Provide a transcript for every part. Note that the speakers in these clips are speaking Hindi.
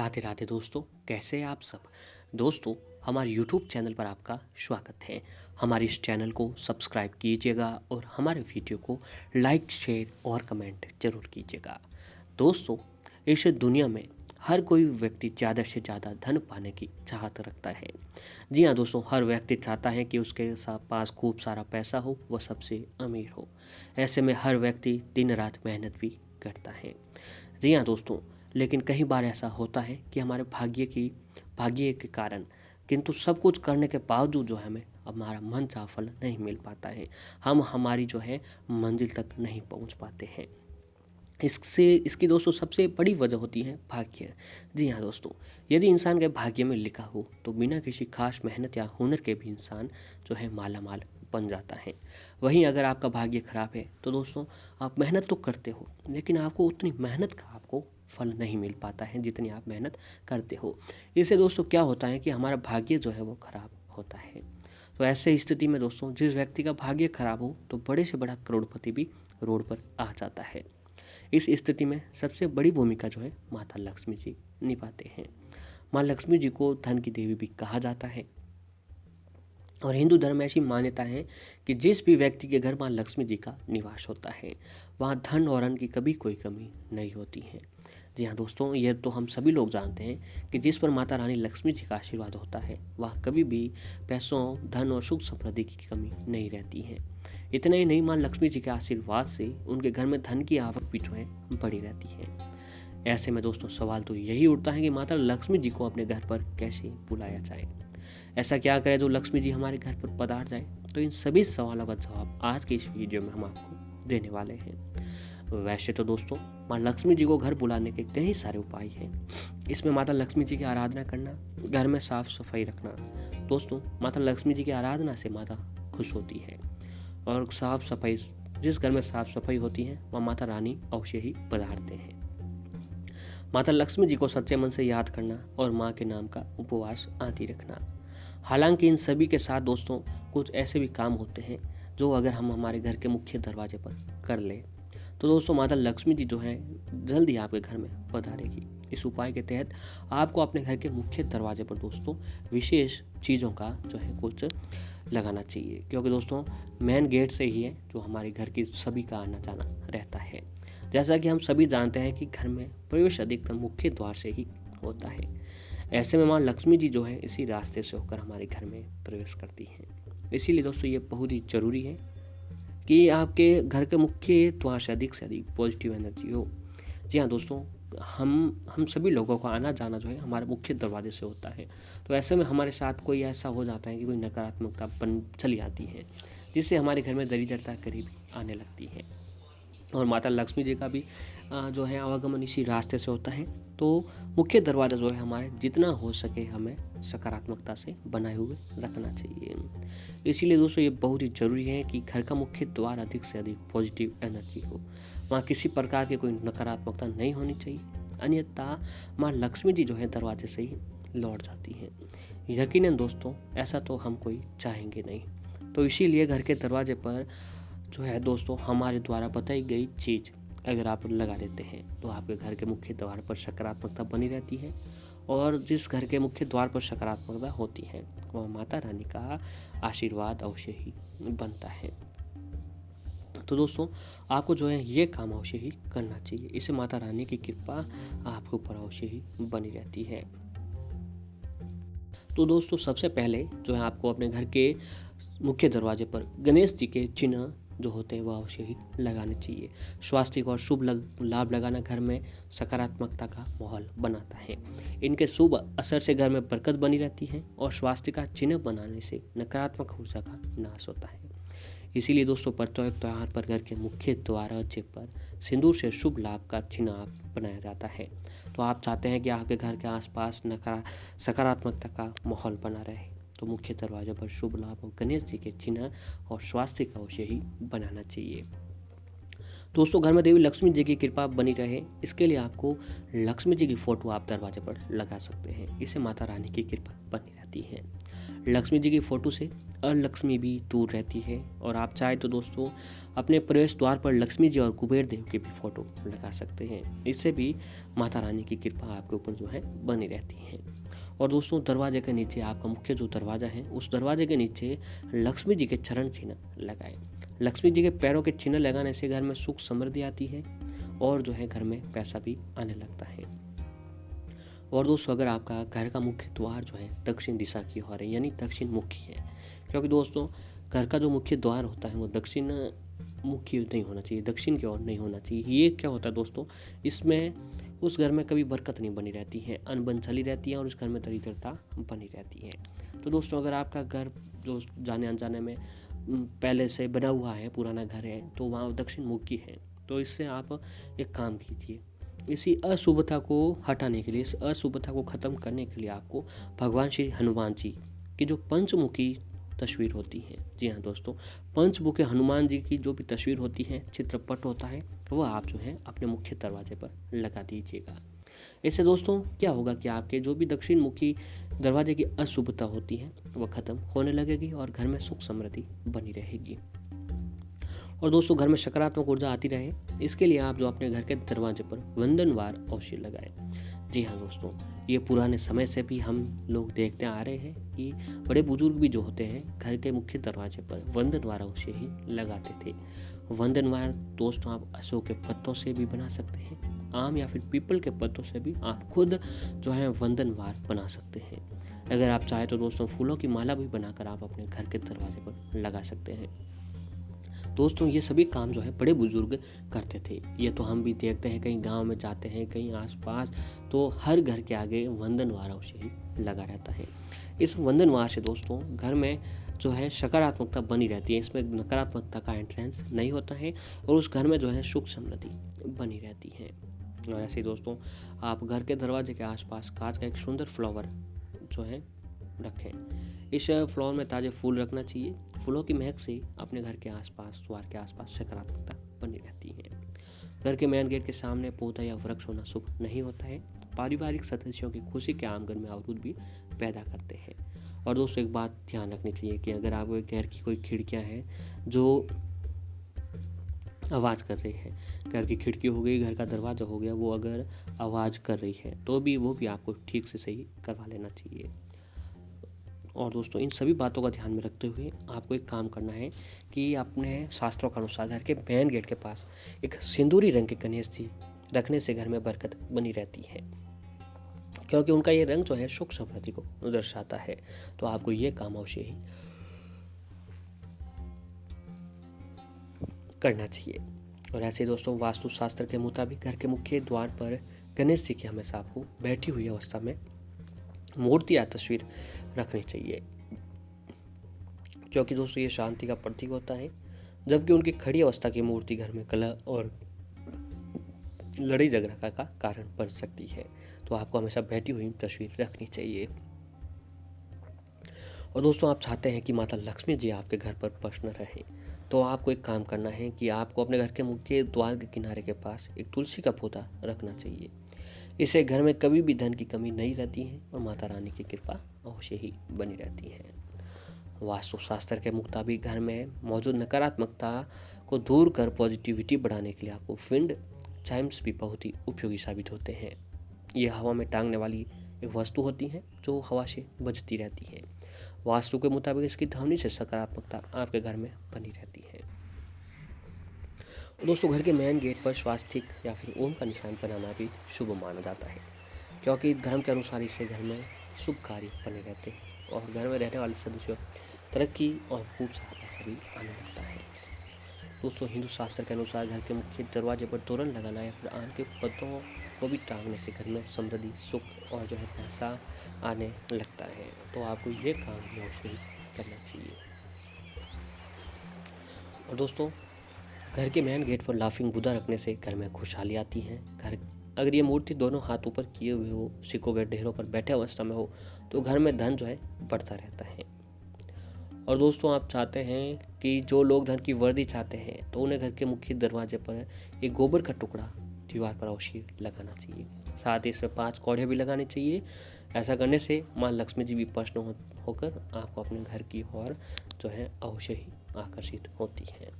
राधे राधे दोस्तों, कैसे हैं आप सब। दोस्तों, हमारे यूट्यूब चैनल पर आपका स्वागत है। हमारे इस चैनल को सब्सक्राइब कीजिएगा और हमारे वीडियो को लाइक, शेयर और कमेंट जरूर कीजिएगा। दोस्तों, इस दुनिया में हर कोई व्यक्ति ज़्यादा से ज़्यादा धन पाने की चाहत रखता है। जी हाँ दोस्तों, हर व्यक्ति चाहता है कि उसके पास खूब सारा पैसा हो, वह सबसे अमीर हो। ऐसे में हर व्यक्ति दिन रात मेहनत भी करता है। जी हाँ दोस्तों, लेकिन कई बार ऐसा होता है कि हमारे भाग्य के कारण किंतु सब कुछ करने के बावजूद जो है हमें हमारा मनचाहा फल नहीं मिल पाता है। हम हमारी जो है मंजिल तक नहीं पहुंच पाते हैं। इसकी दोस्तों सबसे बड़ी वजह होती है भाग्य। जी हाँ दोस्तों, यदि इंसान के भाग्य में लिखा हो तो बिना किसी खास मेहनत या हुनर के भी इंसान जो है माला माल बन जाता है। वहीं अगर आपका भाग्य खराब है तो दोस्तों आप मेहनत तो करते हो, लेकिन आपको उतनी मेहनत का आपको फल नहीं मिल पाता है जितनी आप मेहनत करते हो। इससे दोस्तों क्या होता है कि हमारा भाग्य जो है वो खराब होता है। तो ऐसे स्थिति में दोस्तों जिस व्यक्ति का भाग्य खराब हो तो बड़े से बड़ा करोड़पति भी रोड पर आ जाता है। इस स्थिति में सबसे बड़ी भूमिका जो है माता लक्ष्मी जी निभाते हैं। माँ लक्ष्मी जी को धन की देवी भी कहा जाता है और हिंदू धर्म में ऐसी मान्यता है कि जिस भी व्यक्ति के घर माँ लक्ष्मी जी का निवास होता है वहाँ धन और अन्न की कभी कोई कमी नहीं होती है। जी हाँ दोस्तों, यह तो हम सभी लोग जानते हैं कि जिस पर माता रानी लक्ष्मी जी का आशीर्वाद होता है वह कभी भी पैसों, धन और सुख समृद्धि की कमी नहीं रहती है। इतना ही नहीं, माँ लक्ष्मी जी के आशीर्वाद से उनके घर में धन की आवक भी जो है बढ़ी रहती है। ऐसे में दोस्तों सवाल तो यही उठता है कि माता लक्ष्मी जी को अपने घर पर कैसे बुलाया जाए। ऐसा क्या करें जो लक्ष्मी जी हमारे घर पर पधार जाए। तो इन सभी सवालों का जवाब आज के इस वीडियो में हम आपको देने वाले हैं। वैसे तो दोस्तों माँ लक्ष्मी जी को घर बुलाने के कई सारे उपाय हैं। इसमें माता लक्ष्मी जी की आराधना करना, घर में साफ सफाई रखना। दोस्तों माता लक्ष्मी जी की आराधना से माता खुश होती है और साफ सफाई, जिस घर में साफ सफाई होती है वहाँ माता रानी अवश्य ही पधारते हैं। माता लक्ष्मी जी को सच्चे मन से याद करना और माँ के नाम का उपवास आदि रखना। हालांकि इन सभी के साथ दोस्तों कुछ ऐसे भी काम होते हैं जो अगर हम हमारे घर के मुख्य दरवाजे पर कर लें तो दोस्तों माता लक्ष्मी जी जो है जल्दी आपके घर में पधारेगी। इस उपाय के तहत आपको अपने घर के मुख्य दरवाजे पर दोस्तों विशेष चीज़ों का जो है कुछ लगाना चाहिए, क्योंकि दोस्तों मेन गेट से ही है जो हमारे घर की सभी का आना जाना रहता है। जैसा कि हम सभी जानते हैं कि घर में प्रवेश अधिकतर मुख्य द्वार से ही होता है। ऐसे में माँ लक्ष्मी जी जो है इसी रास्ते से होकर हमारे घर में प्रवेश करती हैं। इसीलिए दोस्तों ये बहुत ही ज़रूरी है कि आपके घर के मुख्य द्वार से अधिक पॉजिटिव एनर्जी हो। जी हाँ दोस्तों, हम सभी लोगों का आना जाना जो है हमारे मुख्य दरवाजे से होता है। तो ऐसे में हमारे साथ कोई ऐसा हो जाता है कि कोई नकारात्मकता बन चली आती है, जिससे हमारे घर में दरिद्रता करीब आने लगती है। और माता लक्ष्मी जी का भी जो है आवागमन इसी रास्ते से होता है। तो मुख्य दरवाज़ा जो है हमारे जितना हो सके हमें सकारात्मकता से बनाए हुए रखना चाहिए। इसीलिए दोस्तों ये बहुत ही ज़रूरी है कि घर का मुख्य द्वार अधिक से अधिक पॉजिटिव एनर्जी हो, वहाँ किसी प्रकार की कोई नकारात्मकता नहीं होनी चाहिए, अन्यथा माँ लक्ष्मी जी जो है दरवाजे से ही लौट जाती हैं। यकीनन दोस्तों ऐसा तो हम कोई चाहेंगे नहीं। तो इसीलिए घर के दरवाजे पर जो है दोस्तों हमारे द्वारा बताई गई चीज़ अगर आप लगा देते हैं तो आपके घर के मुख्य द्वार पर सकारात्मकता बनी रहती है। और जिस घर के मुख्य द्वार पर सकारात्मकता होती है वह माता रानी का आशीर्वाद अवश्य ही बनता है। तो दोस्तों आपको जो है ये काम अवश्य ही करना चाहिए, इससे माता रानी की कृपा आपके ऊपर अवश्य ही बनी रहती है। तो दोस्तों सबसे पहले जो है आपको अपने घर के मुख्य दरवाजे पर गणेश जी के चिन्ह जो होते हैं वह अवश्य ही लगाने चाहिए। स्वास्थ्य और शुभ लाभ लगाना घर में सकारात्मकता का माहौल बनाता है। इनके शुभ असर से घर में बरकत बनी रहती है और स्वास्थ्य का चिन्ह बनाने से नकारात्मक ऊर्जा का नाश होता है। इसीलिए दोस्तों प्रत्येक त्यौहार पर घर के मुख्य दरवाजे पर सिंदूर से शुभ लाभ का चिन्ह बनाया जाता है। तो आप चाहते हैं कि आपके घर के आसपास सकारात्मकता का माहौल बना रहे, तो मुख्य दरवाजे पर शुभ लाभ और गणेश जी के चिन्ह और स्वास्थ्य का अवश्य ही बनाना चाहिए। दोस्तों घर में देवी लक्ष्मी जी की कृपा बनी रहे, इसके लिए आपको लक्ष्मी जी की फोटो आप दरवाजे पर लगा सकते हैं। इससे माता रानी की कृपा बनी रहती है। लक्ष्मी जी की फोटो से अलक्ष्मी भी दूर रहती है। और आप चाहे तो दोस्तों अपने प्रवेश द्वार पर लक्ष्मी जी और कुबेर देव की भी फोटो लगा सकते हैं। इससे भी माता रानी की कृपा आपके ऊपर जो है बनी रहती है। और दोस्तों दरवाजे के नीचे आपका मुख्य जो दरवाजा है, उस दरवाजे के नीचे लक्ष्मी जी के चरण चिन्ह लगाएं। लक्ष्मी जी के पैरों के चिन्ह लगाने से घर में सुख समृद्धि आती है और जो है घर में पैसा भी आने लगता है। और दोस्तों अगर आपका घर का मुख्य द्वार जो है दक्षिण दिशा की ओर है, यानी दक्षिण मुखी है, क्योंकि दोस्तों घर का जो मुख्य द्वार होता है वो दक्षिण मुखी नहीं होना चाहिए, दक्षिण की ओर नहीं होना चाहिए। ये क्या होता है दोस्तों, इसमें उस घर में कभी बरकत नहीं बनी रहती है, अनबन चली रहती है और उस घर में दरिद्रता बनी रहती है। तो दोस्तों अगर आपका घर जो जाने अनजाने में पहले से बना हुआ है, पुराना घर है, तो वहाँ दक्षिण मुखी है, तो इससे आप एक काम कीजिए, इसी अशुभता को हटाने के लिए, इस अशुभता को ख़त्म करने के लिए आपको भगवान श्री हनुमान जी की जो पंचमुखी तस्वीर होती है, जी हाँ दोस्तों, पंचमुखी हनुमान जी की जो भी तस्वीर होती है, चित्रपट होता है, वह आप जो है अपने मुख्य दरवाजे पर लगा दीजिएगा। इससे दोस्तों क्या होगा कि आपके जो भी दक्षिण मुखी दरवाजे की अशुभता होती है वह खत्म होने लगेगी और घर में सुख समृद्धि बनी रहेगी। और दोस्तों घर में सकारात्मक ऊर्जा आती रहे, इसके लिए आप जो अपने घर के दरवाजे पर वंदनवार अवश्य लगाएं। जी हाँ दोस्तों, ये पुराने समय से भी हम लोग देखते आ रहे हैं कि बड़े बुजुर्ग भी जो होते हैं घर के मुख्य दरवाजे पर वंदनवार अवश्य ही लगाते थे। वंदनवार दोस्तों आप अशोक के पत्तों से भी बना सकते हैं, आम या फिर पीपल के पत्तों से भी आप खुद जो है वंदनवार बना सकते हैं। अगर आप चाहें तो दोस्तों फूलों की माला भी बनाकर आप अपने घर के दरवाजे पर लगा सकते हैं। दोस्तों ये सभी काम जो है बड़े बुजुर्ग करते थे। ये तो हम भी देखते हैं, कहीं गांव में जाते हैं, कहीं आसपास, तो हर घर के आगे वंदनवार अवश्य ही लगा रहता है। इस वंदनवार से दोस्तों घर में जो है सकारात्मकता बनी रहती है, इसमें नकारात्मकता का एंट्रेंस नहीं होता है और उस घर में जो है सुख समृद्धि बनी रहती है। और ऐसे ही दोस्तों आप घर के दरवाजे के आसपास कांच का एक सुंदर फ्लावर जो है रखें। इस फ्लावर में ताज़े फूल रखना चाहिए। फूलों की महक से अपने घर के आसपास, द्वार के आसपास सकारात्मकता बनी रहती है। घर के मेन गेट के सामने पौधा या वृक्ष होना शुभ नहीं होता है, पारिवारिक सदस्यों की खुशी के आंगन में अवरोध भी पैदा करते हैं। और दोस्तों एक बात ध्यान रखनी चाहिए कि अगर आपके घर की कोई खिड़कियां हैं जो आवाज़ कर रही है, घर की खिड़की हो गई, घर का दरवाज़ा हो गया, वो अगर आवाज़ कर रही है तो भी वो भी आपको ठीक से सही करवा लेना चाहिए। और दोस्तों इन सभी बातों का ध्यान में रखते हुए आपको एक काम करना है कि अपने शास्त्रों के अनुसार घर के मेन गेट के पास एक सिंदूरी रंग की गणेश रखने से घर में बरकत बनी रहती है, क्योंकि उनका ये रंग जो है सुख समृद्धि को दर्शाता है। तो आपको ये काम अवश्य ही करना चाहिए। और ऐसे दोस्तों वास्तु शास्त्र के मुताबिक घर के मुख्य द्वार पर गणेश जी की हमेशा आपको बैठी हुई अवस्था में मूर्ति या तस्वीर रखनी चाहिए, क्योंकि दोस्तों ये शांति का प्रतीक होता है, जबकि उनकी खड़ी अवस्था की मूर्ति घर में कलह और लड़ाई झगड़ा का कारण बन सकती है। तो आपको हमेशा बैठी हुई तस्वीर रखनी चाहिए। और दोस्तों आप चाहते हैं कि माता लक्ष्मी जी आपके घर पर प्रसन्न रहें, तो आपको एक काम करना है कि आपको अपने घर के मुख्य द्वार के किनारे के पास एक तुलसी का पौधा रखना चाहिए। इससे घर में कभी भी धन की कमी नहीं रहती है और माता रानी की कृपा अवश्य ही बनी रहती है। वास्तु शास्त्र के मुताबिक घर में मौजूद नकारात्मकता को दूर कर पॉजिटिविटी बढ़ाने के लिए आपको विंड चाइम्स भी बहुत ही उपयोगी साबित होते हैं। ये हवा में टांगने वाली एक वस्तु होती है जो हवा से बजती रहती है। वास्तु के मुताबिक इसकी ध्वनि से सकारात्मकता आपके घर में बनी रहती है। दोस्तों घर के मेन गेट पर स्वास्तिक या फिर ओम का निशान बनाना भी शुभ माना जाता है, क्योंकि धर्म के अनुसार इससे घर में शुभ कार्य बने रहते हैं और घर में रहने वाले सदस्यों तरक्की और खूब सारा पैसा भी आने लगता है। दोस्तों हिंदू शास्त्र के अनुसार घर के मुख्य दरवाजे पर तोरण लगाना या फिर आम के पत्तों को भी टांगने से घर में समृद्धि, सुख और जो है पैसा आने लगता है। तो आपको ये काम भी अवश्य करना चाहिए। और दोस्तों घर के मेन गेट पर लाफिंग बुद्धा रखने से घर में खुशहाली आती है। घर अगर ये मूर्ति दोनों हाथ ऊपर किए हुए हो, सिक्कों के ढेरों पर बैठे अवस्था में हो, तो घर में धन जो है बढ़ता रहता है। और दोस्तों आप चाहते हैं कि जो लोग धन की वृद्धि चाहते हैं तो उन्हें घर के मुख्य दरवाजे पर एक गोबर का टुकड़ा दीवार पर अवश्य लगाना चाहिए। साथ ही इसमें 5 कौड़ियाँ भी लगानी चाहिए। ऐसा करने से माँ लक्ष्मी जी भी प्रसन्न होकर आपको अपने घर की ओर जो है अवश्य ही आकर्षित होती हैं।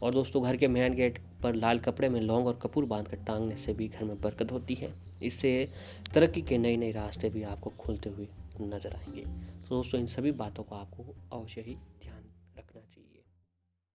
और दोस्तों घर के मेन गेट पर लाल कपड़े में लौंग और कपूर बांधकर टांगने से भी घर में बरकत होती है। इससे तरक्की के नए नए रास्ते भी आपको खुलते हुए नजर आएंगे। तो दोस्तों इन सभी बातों को आपको अवश्य ही ध्यान